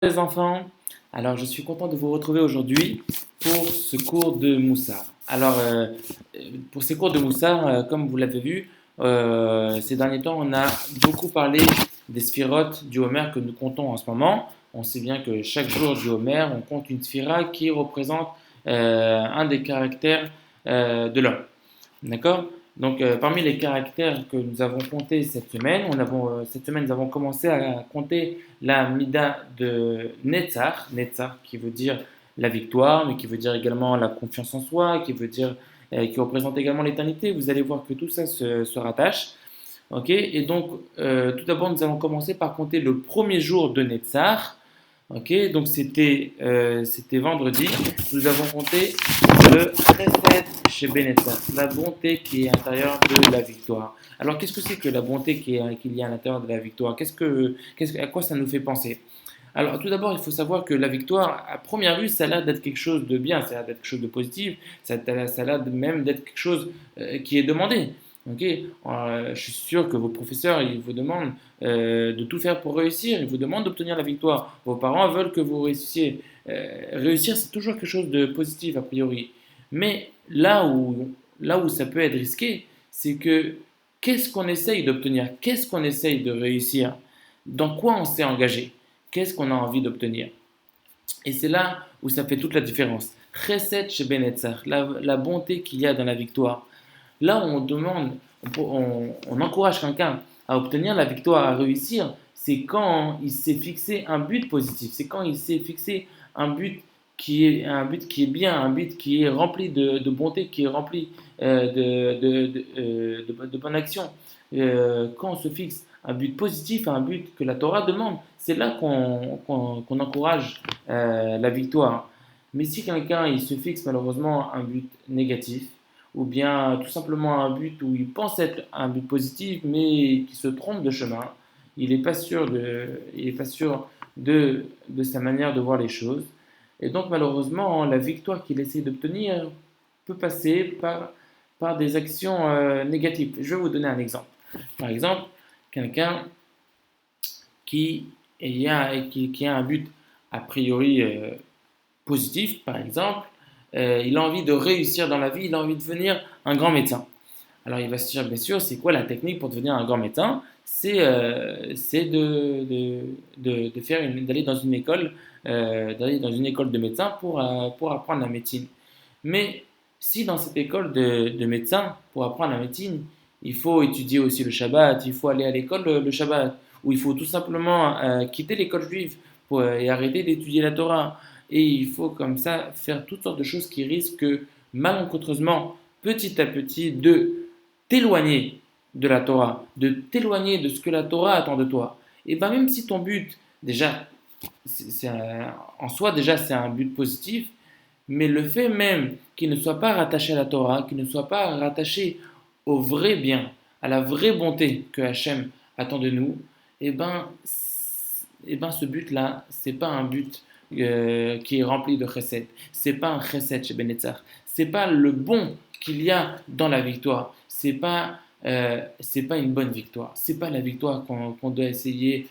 Les enfants, alors je suis content de vous retrouver aujourd'hui pour ce cours de Moussar. Pour ces cours de Moussar, comme vous l'avez vu, ces derniers temps, on a beaucoup parlé des sphirotes du Homer que nous comptons en ce moment. On sait bien que chaque jour du Homer, on compte une sphira qui représente un des caractères de l'homme. D'accord? Parmi les caractères que nous avons comptés cette semaine, cette semaine, nous avons commencé à compter la Mida de Netzach, Netzach qui veut dire la victoire, mais qui veut dire également la confiance en soi, qui représente également l'éternité. Vous allez voir que tout ça se rattache. Ok? Tout d'abord, nous allons commencer par compter le premier jour de Netzach. Ok, c'était vendredi. Nous avons compté le Chesed chez Benetzach, la bonté qui est à l'intérieur de la victoire. Alors, qu'est-ce que c'est que la bonté qu'il y a à l'intérieur de la victoire? À quoi ça nous fait penser? Alors, tout d'abord, il faut savoir que la victoire, à première vue, ça a l'air d'être quelque chose de bien, ça a l'air d'être quelque chose de positif, ça a l'air même d'être quelque chose qui est demandé. Ok. Je suis sûr que vos professeurs, ils vous demandent de tout faire pour réussir, ils vous demandent d'obtenir la victoire. Vos parents veulent que vous réussissiez. Réussir, c'est toujours quelque chose de positif a priori. Mais là où ça peut être risqué, c'est que qu'est-ce qu'on essaye d'obtenir? Qu'est-ce qu'on essaye de réussir? Dans quoi on s'est engagé? Qu'est-ce qu'on a envie d'obtenir? Et c'est là où ça fait toute la différence. Chesed chez Benetzach, la bonté qu'il y a dans la victoire. Là où on encourage quelqu'un à obtenir la victoire, à réussir, c'est quand il s'est fixé un but positif, c'est quand il s'est fixé un but qui est bien, un but qui est rempli de bonté, qui est rempli de bonne action. Quand on se fixe un but positif, un but que la Torah demande, c'est là qu'on encourage la victoire. Mais si quelqu'un il se fixe malheureusement un but négatif, ou bien tout simplement un but où il pense être un but positif, mais qui se trompe de chemin, il est pas sûr de sa manière de voir les choses. Et donc malheureusement, la victoire qu'il essaie d'obtenir peut passer par des actions négatives. Je vais vous donner un exemple. Par exemple, quelqu'un qui, qui a un but a priori positif, par exemple, il a envie de réussir dans la vie, il a envie de devenir un grand médecin. Alors il va se dire, bien sûr, c'est quoi la technique pour devenir un grand médecin? C'est d'aller d'aller dans une école de médecin pour apprendre la médecine. Mais si dans cette école de médecin, pour apprendre la médecine, il faut étudier aussi le Shabbat, il faut aller à l'école le Shabbat, ou il faut tout simplement quitter l'école juive et arrêter d'étudier la Torah. Et il faut comme ça faire toutes sortes de choses qui risquent malencontreusement, petit à petit, de t'éloigner de la Torah, de t'éloigner de ce que la Torah attend de toi. Et bien même si ton but, déjà, en soi, déjà, c'est un but positif, mais le fait même qu'il ne soit pas rattaché à la Torah, qu'il ne soit pas rattaché au vrai bien, à la vraie bonté que Hachem attend de nous, et ben, ce but-là, c'est pas un but qui est rempli de chesed. C'est pas un chesed chez Benetzach. C'est pas le bon qu'il y a dans la victoire. C'est pas une bonne victoire. C'est pas la victoire qu'on doit essayer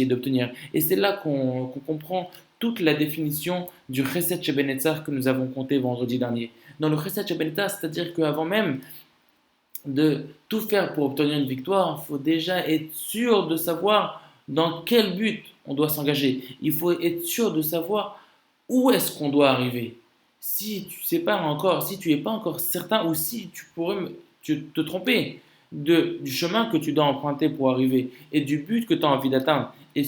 d'obtenir. Et c'est là qu'on comprend toute la définition du Chesed chez Benetzach que nous avons compté vendredi dernier. Dans le Chesed chez Benetzach, c'est-à-dire qu'avant même de tout faire pour obtenir une victoire, il faut déjà être sûr de savoir dans quel but on doit s'engager. Il faut être sûr de savoir où est-ce qu'on doit arriver. Si tu sais pas encore, si tu n'es pas encore certain, ou si tu pourrais te tromper du chemin que tu dois emprunter pour arriver et du but que tu as envie d'atteindre et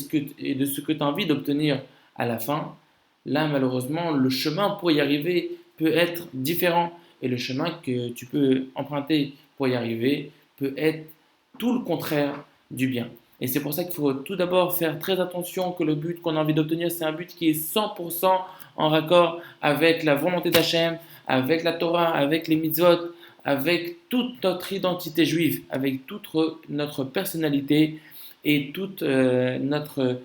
de ce que tu as envie d'obtenir à la fin, là malheureusement le chemin pour y arriver peut être différent et le chemin que tu peux emprunter pour y arriver peut être tout le contraire du bien. Et c'est pour ça qu'il faut tout d'abord faire très attention que le but qu'on a envie d'obtenir, c'est un but qui est 100% en raccord avec la volonté d'Hachem, avec la Torah, avec les mitzvot, avec toute notre identité juive, avec toute notre personnalité et toute notre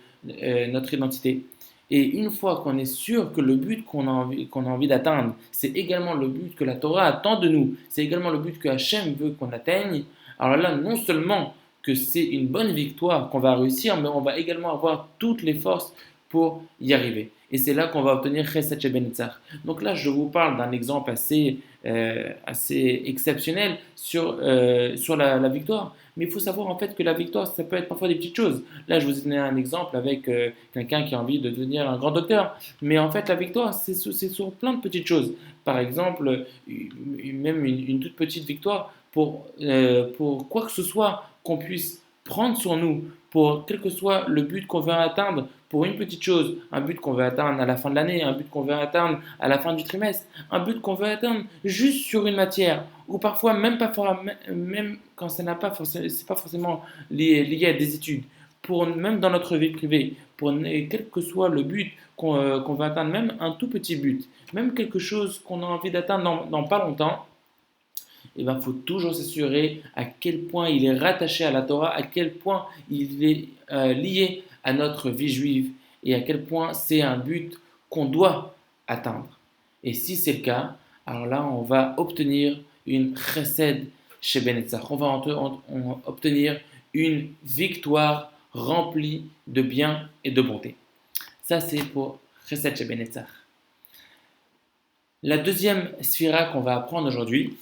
identité. Et une fois qu'on est sûr que le but qu'on a envie d'atteindre, c'est également le but que la Torah attend de nous, c'est également le but que Hachem veut qu'on atteigne, alors là, non seulement que c'est une bonne victoire qu'on va réussir, mais on va également avoir toutes les forces pour y arriver. Et c'est là qu'on va obtenir Chesed Shebenetzach. Donc là, je vous parle d'un exemple assez exceptionnel sur la victoire. Mais il faut savoir en fait que la victoire, ça peut être parfois des petites choses. Là, je vous ai donné un exemple avec quelqu'un qui a envie de devenir un grand docteur. Mais en fait, la victoire, c'est sur plein de petites choses. Par exemple, même une toute petite victoire pour quoi que ce soit qu'on puisse prendre sur nous, pour quel que soit le but qu'on veut atteindre, pour une petite chose, un but qu'on veut atteindre à la fin de l'année, un but qu'on veut atteindre à la fin du trimestre, un but qu'on veut atteindre juste sur une matière, ou parfois même pas même quand ça n'a pas forcément, c'est pas forcément lié à des études, même dans notre vie privée, quel que soit le but qu'on veut atteindre, même un tout petit but, même quelque chose qu'on a envie d'atteindre dans pas longtemps, il faut toujours s'assurer à quel point il est rattaché à la Torah, à quel point il est lié à notre vie juive et à quel point c'est un but qu'on doit atteindre. Et si c'est le cas, alors là, on va obtenir une chesed chez Benetzach. On va obtenir une victoire remplie de bien et de bonté. Ça, c'est pour chesed chez Benetzach. La deuxième sphira qu'on va apprendre aujourd'hui,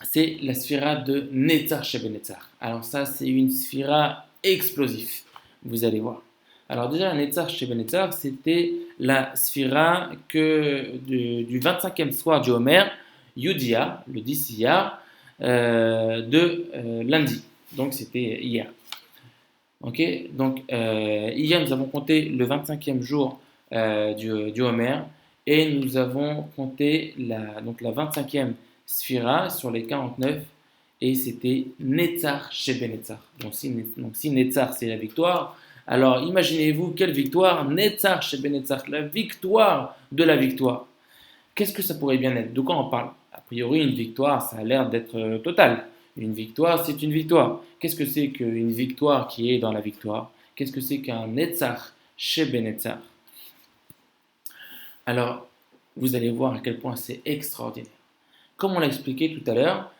c'est la sphira de Netzach Shebenetzach. Alors ça, c'est une sphira explosive, vous allez voir. Alors déjà, la Netzach Shebenetzach, c'était la sphira du 25e soir du Homer, Yudia, le 10 Iyar, de lundi. Donc c'était hier. Ok, donc hier, nous avons compté le 25e jour du Homer et nous avons compté la 25e Sphira sur les 49 et c'était Netzach chez Benetzach. Donc si Netzach c'est la victoire, alors imaginez-vous quelle victoire, Netzach chez Benetzach, la victoire de la victoire. Qu'est-ce que ça pourrait bien être? De quoi on parle? A priori, une victoire, ça a l'air d'être total. Une victoire, c'est une victoire. Qu'est-ce que c'est qu'une victoire qui est dans la victoire? Qu'est-ce que c'est qu'un Netzach chez Benetzach? Alors, vous allez voir à quel point c'est extraordinaire. Comme on l'a expliqué tout à l'heure,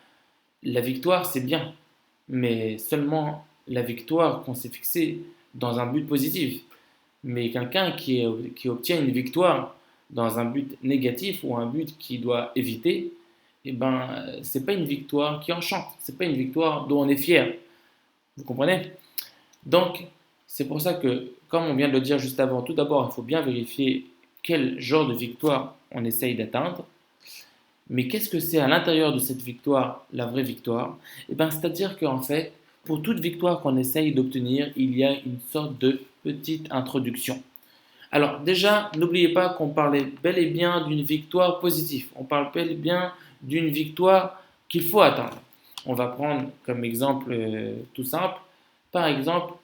la victoire c'est bien, mais seulement la victoire qu'on s'est fixée dans un but positif. Mais quelqu'un qui obtient une victoire dans un but négatif ou un but qu'il doit éviter, c'est pas une victoire qui enchante, c'est pas une victoire dont on est fier. Vous comprenez? Donc, c'est pour ça que, comme on vient de le dire juste avant, tout d'abord, il faut bien vérifier quel genre de victoire on essaye d'atteindre. Mais qu'est-ce que c'est à l'intérieur de cette victoire, la vraie victoire? C'est-à-dire qu'en fait, pour toute victoire qu'on essaye d'obtenir, il y a une sorte de petite introduction. Alors déjà, n'oubliez pas qu'on parlait bel et bien d'une victoire positive. On parle bel et bien d'une victoire qu'il faut atteindre. On va prendre comme exemple tout simple. Par exemple,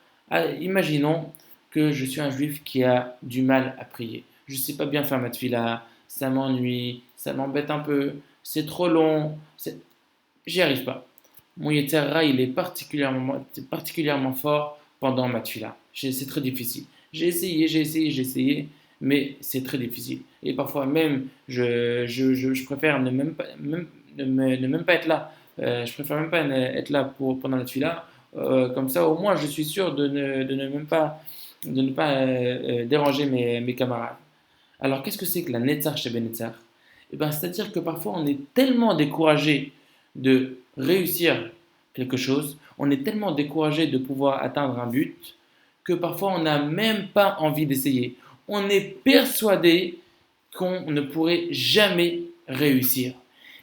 imaginons que je suis un juif qui a du mal à prier. Je ne sais pas bien faire ma tefila, ça m'ennuie, ça m'embête un peu, c'est trop long, j'y arrive pas. Mon Yetzirah, il est particulièrement fort pendant ma tefila. C'est très difficile. J'ai essayé, mais c'est très difficile. Et parfois même, je préfère ne même pas être là. Je préfère même pas être là pendant la tefila. Comme ça, au moins, je suis sûr de ne pas déranger mes camarades. Alors, qu'est-ce que c'est que la Netzach chez Benetzach? C'est-à-dire que parfois, on est tellement découragé de réussir quelque chose, on est tellement découragé de pouvoir atteindre un but, que parfois, on n'a même pas envie d'essayer. On est persuadé qu'on ne pourrait jamais réussir.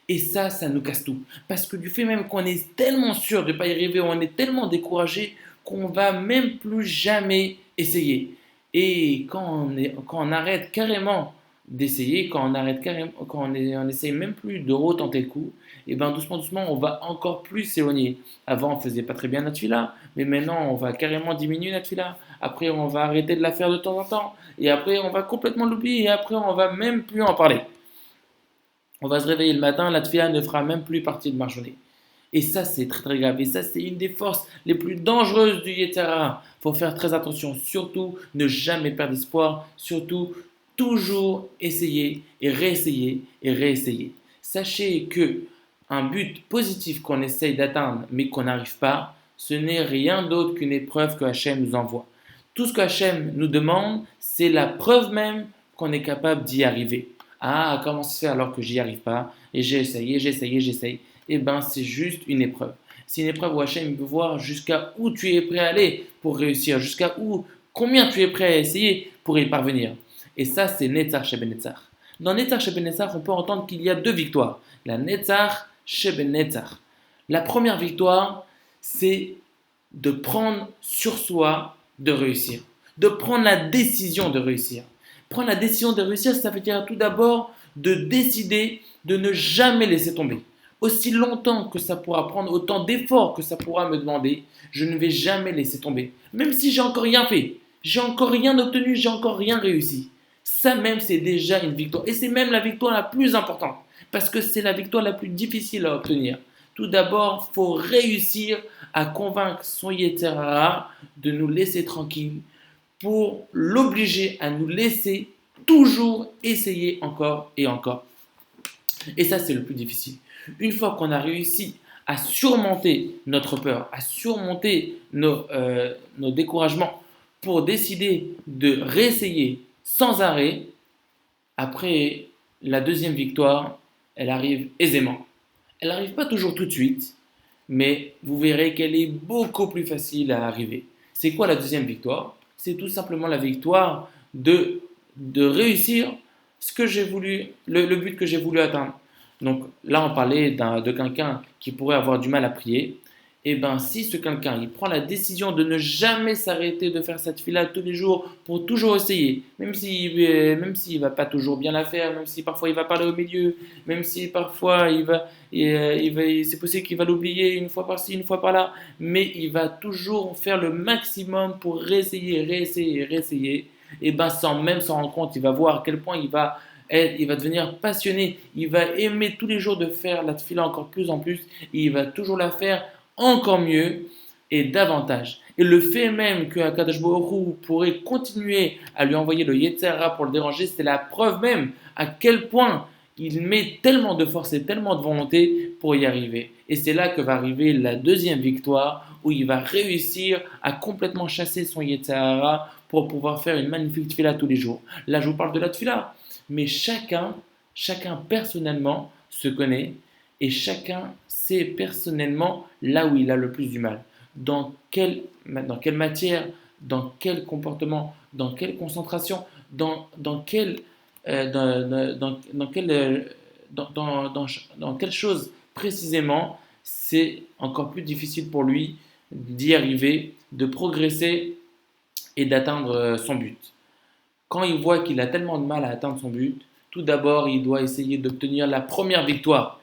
Et ça nous casse tout. Parce que du fait même qu'on est tellement sûr de ne pas y arriver, on est tellement découragé qu'on va même plus jamais essayer. Et quand on arrête carrément d'essayer, quand on essaye même plus de retenter le coup, et doucement, on va encore plus s'éloigner. Avant, on faisait pas très bien notre fila, mais maintenant, on va carrément diminuer notre fila. Après, on va arrêter de la faire de temps en temps. Et après, on va complètement l'oublier. Et après, on va même plus en parler. On va se réveiller le matin, la tefila ne fera même plus partie de ma journée. Et ça, c'est très très grave. Et ça, c'est une des forces les plus dangereuses du Yetzer Hara. Il faut faire très attention. Surtout, ne jamais perdre espoir. Surtout, toujours essayer et réessayer et réessayer. Sachez que un but positif qu'on essaye d'atteindre mais qu'on n'arrive pas, ce n'est rien d'autre qu'une épreuve que Hachem nous envoie. Tout ce qu'Hachem nous demande, c'est la preuve même qu'on est capable d'y arriver. Ah, comment se fait alors que j'y arrive pas? Et j'essaye. Eh bien, c'est juste une épreuve. C'est une épreuve où Hachem veut voir jusqu'à où tu es prêt à aller pour réussir, combien tu es prêt à essayer pour y parvenir. Et ça, c'est Netzach Sheben Netzach. Dans Netzach Sheben Netzach, on peut entendre qu'il y a deux victoires. La Netzach Sheben Netzach. La première victoire, c'est de prendre sur soi de réussir, de prendre la décision de réussir. Prendre la décision de réussir, ça veut dire tout d'abord de décider de ne jamais laisser tomber. Aussi longtemps que ça pourra prendre, autant d'efforts que ça pourra me demander, je ne vais jamais laisser tomber. Même si j'ai encore rien fait, j'ai encore rien obtenu, j'ai encore rien réussi. Ça même, c'est déjà une victoire. Et c'est même la victoire la plus importante. Parce que c'est la victoire la plus difficile à obtenir. Tout d'abord, il faut réussir à convaincre son Yetzer Hara de nous laisser tranquilles pour l'obliger à nous laisser toujours essayer encore et encore. Et ça, c'est le plus difficile. Une fois qu'on a réussi à surmonter notre peur, à surmonter nos découragements pour décider de réessayer sans arrêt, après la deuxième victoire, elle arrive aisément. Elle n'arrive pas toujours tout de suite, mais vous verrez qu'elle est beaucoup plus facile à arriver. C'est quoi la deuxième victoire? C'est tout simplement la victoire de réussir ce que j'ai voulu, le but que j'ai voulu atteindre. Donc là, on parlait de quelqu'un qui pourrait avoir du mal à prier. Et bien, si ce quelqu'un, il prend la décision de ne jamais s'arrêter de faire cette fila tous les jours pour toujours essayer, même s'il ne va pas toujours bien la faire, même si parfois il va parler au milieu, même si parfois c'est possible qu'il va l'oublier une fois par-ci, une fois par-là, mais il va toujours faire le maximum pour réessayer. Et bien, sans même s'en rendre compte, il va voir à quel point il va devenir passionné, il va aimer tous les jours de faire la tefila encore plus en plus, et il va toujours la faire encore mieux et davantage. Et le fait même que Akadosh Baruch Hu pourrait continuer à lui envoyer le Yetzer Hara pour le déranger, c'est la preuve même à quel point il met tellement de force et tellement de volonté pour y arriver. Et c'est là que va arriver la deuxième victoire, où il va réussir à complètement chasser son Yetzer Hara pour pouvoir faire une magnifique tefila tous les jours. Là, je vous parle de la tefila, mais chacun personnellement se connaît et chacun sait personnellement là où il a le plus du mal. Dans quelle matière, dans quel comportement, dans quelle concentration, dans quelle chose précisément, c'est encore plus difficile pour lui d'y arriver, de progresser et d'atteindre son but. Quand il voit qu'il a tellement de mal à atteindre son but, tout d'abord, il doit essayer d'obtenir la première victoire.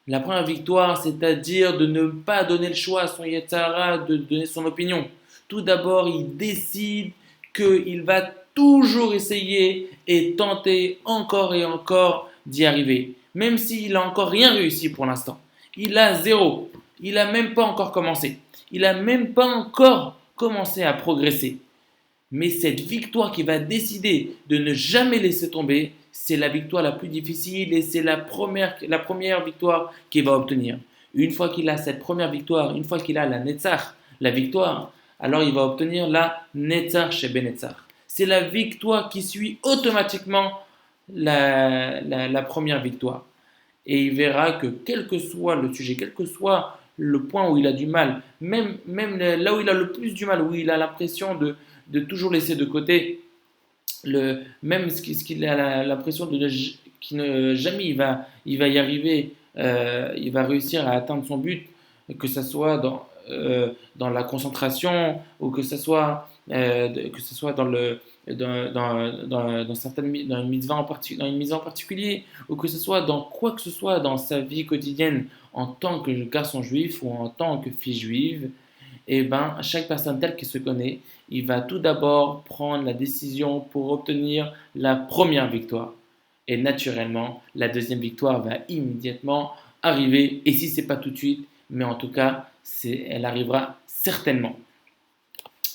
La première victoire, c'est-à-dire de ne pas donner le choix à son Yetzer Hara de donner son opinion. Tout d'abord, il décide qu'il va toujours essayer et tenter encore et encore d'y arriver. Même s'il n'a encore rien réussi pour l'instant. Il a zéro. Il n'a même pas encore commencé. Il n'a même pas encore commencé à progresser. Mais cette victoire qui va décider de ne jamais laisser tomber, c'est la victoire la plus difficile et c'est la première victoire qu'il va obtenir. Une fois qu'il a cette première victoire, une fois qu'il a la Netzach, la victoire, alors il va obtenir la Netzach Sheben Netzach. C'est la victoire qui suit automatiquement la première victoire. Et il verra que quel que soit le sujet, quel que soit le point où il a du mal, même là où il a le plus du mal, où il a l'impression de toujours laisser de côté, même ce qu'il a l'impression qu'il ne jamais il va y arriver, il va réussir à atteindre son but, que ce soit dans la concentration ou que ce soit dans une mitzvah dans une mise en particulier, ou que ce soit dans quoi que ce soit dans sa vie quotidienne en tant que garçon juif ou en tant que fille juive. Et ben, chaque personne telle qui se connaît, il va tout d'abord prendre la décision pour obtenir la première victoire. Et naturellement, la deuxième victoire va immédiatement arriver. Et si ce n'est pas tout de suite, mais en tout cas, elle arrivera certainement.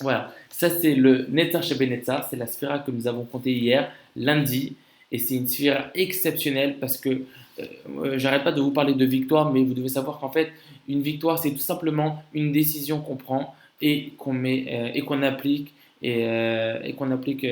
Voilà, ça c'est le Netzach Sheben Netzach, c'est la sphira que nous avons comptée hier, lundi. Et c'est une sphira exceptionnelle parce que j'arrête pas de vous parler de victoire, mais vous devez savoir qu'en fait, une victoire, c'est tout simplement une décision qu'on prend et qu'on applique et qu'on applique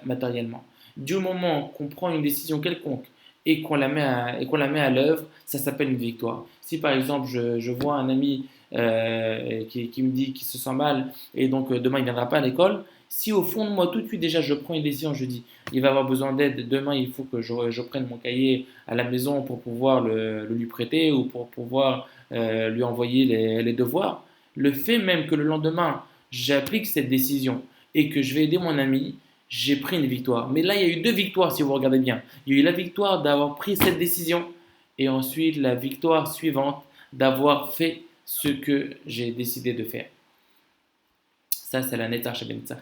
matériellement. Du moment qu'on prend une décision quelconque et qu'on la met à l'œuvre, ça s'appelle une victoire. Si par exemple je vois un ami qui me dit qu'il se sent mal et donc demain il ne viendra pas à l'école, si au fond de moi tout de suite déjà je prends une décision, je dis il va avoir besoin d'aide, demain il faut que je prenne mon cahier à la maison pour pouvoir le lui prêter ou pour pouvoir lui envoyer les devoirs, le fait même que le lendemain j'applique cette décision et que je vais aider mon ami, j'ai pris une victoire. Mais là, il y a eu deux victoires si vous regardez bien. Il y a eu la victoire d'avoir pris cette décision et ensuite la victoire suivante d'avoir fait ce que j'ai décidé de faire. Ça, c'est la Netzar Shebenetzar.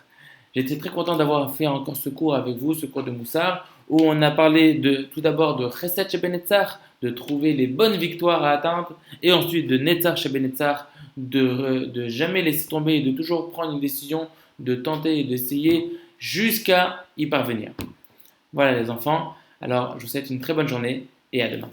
J'étais très content d'avoir fait encore ce cours avec vous, ce cours de Moussar, où on a parlé tout d'abord de Chesed Shebenetzar, de trouver les bonnes victoires à atteindre, et ensuite de Netzar Shebenetzar, de jamais laisser tomber et de toujours prendre une décision, de tenter et d'essayer jusqu'à y parvenir. Voilà les enfants, alors je vous souhaite une très bonne journée et à demain.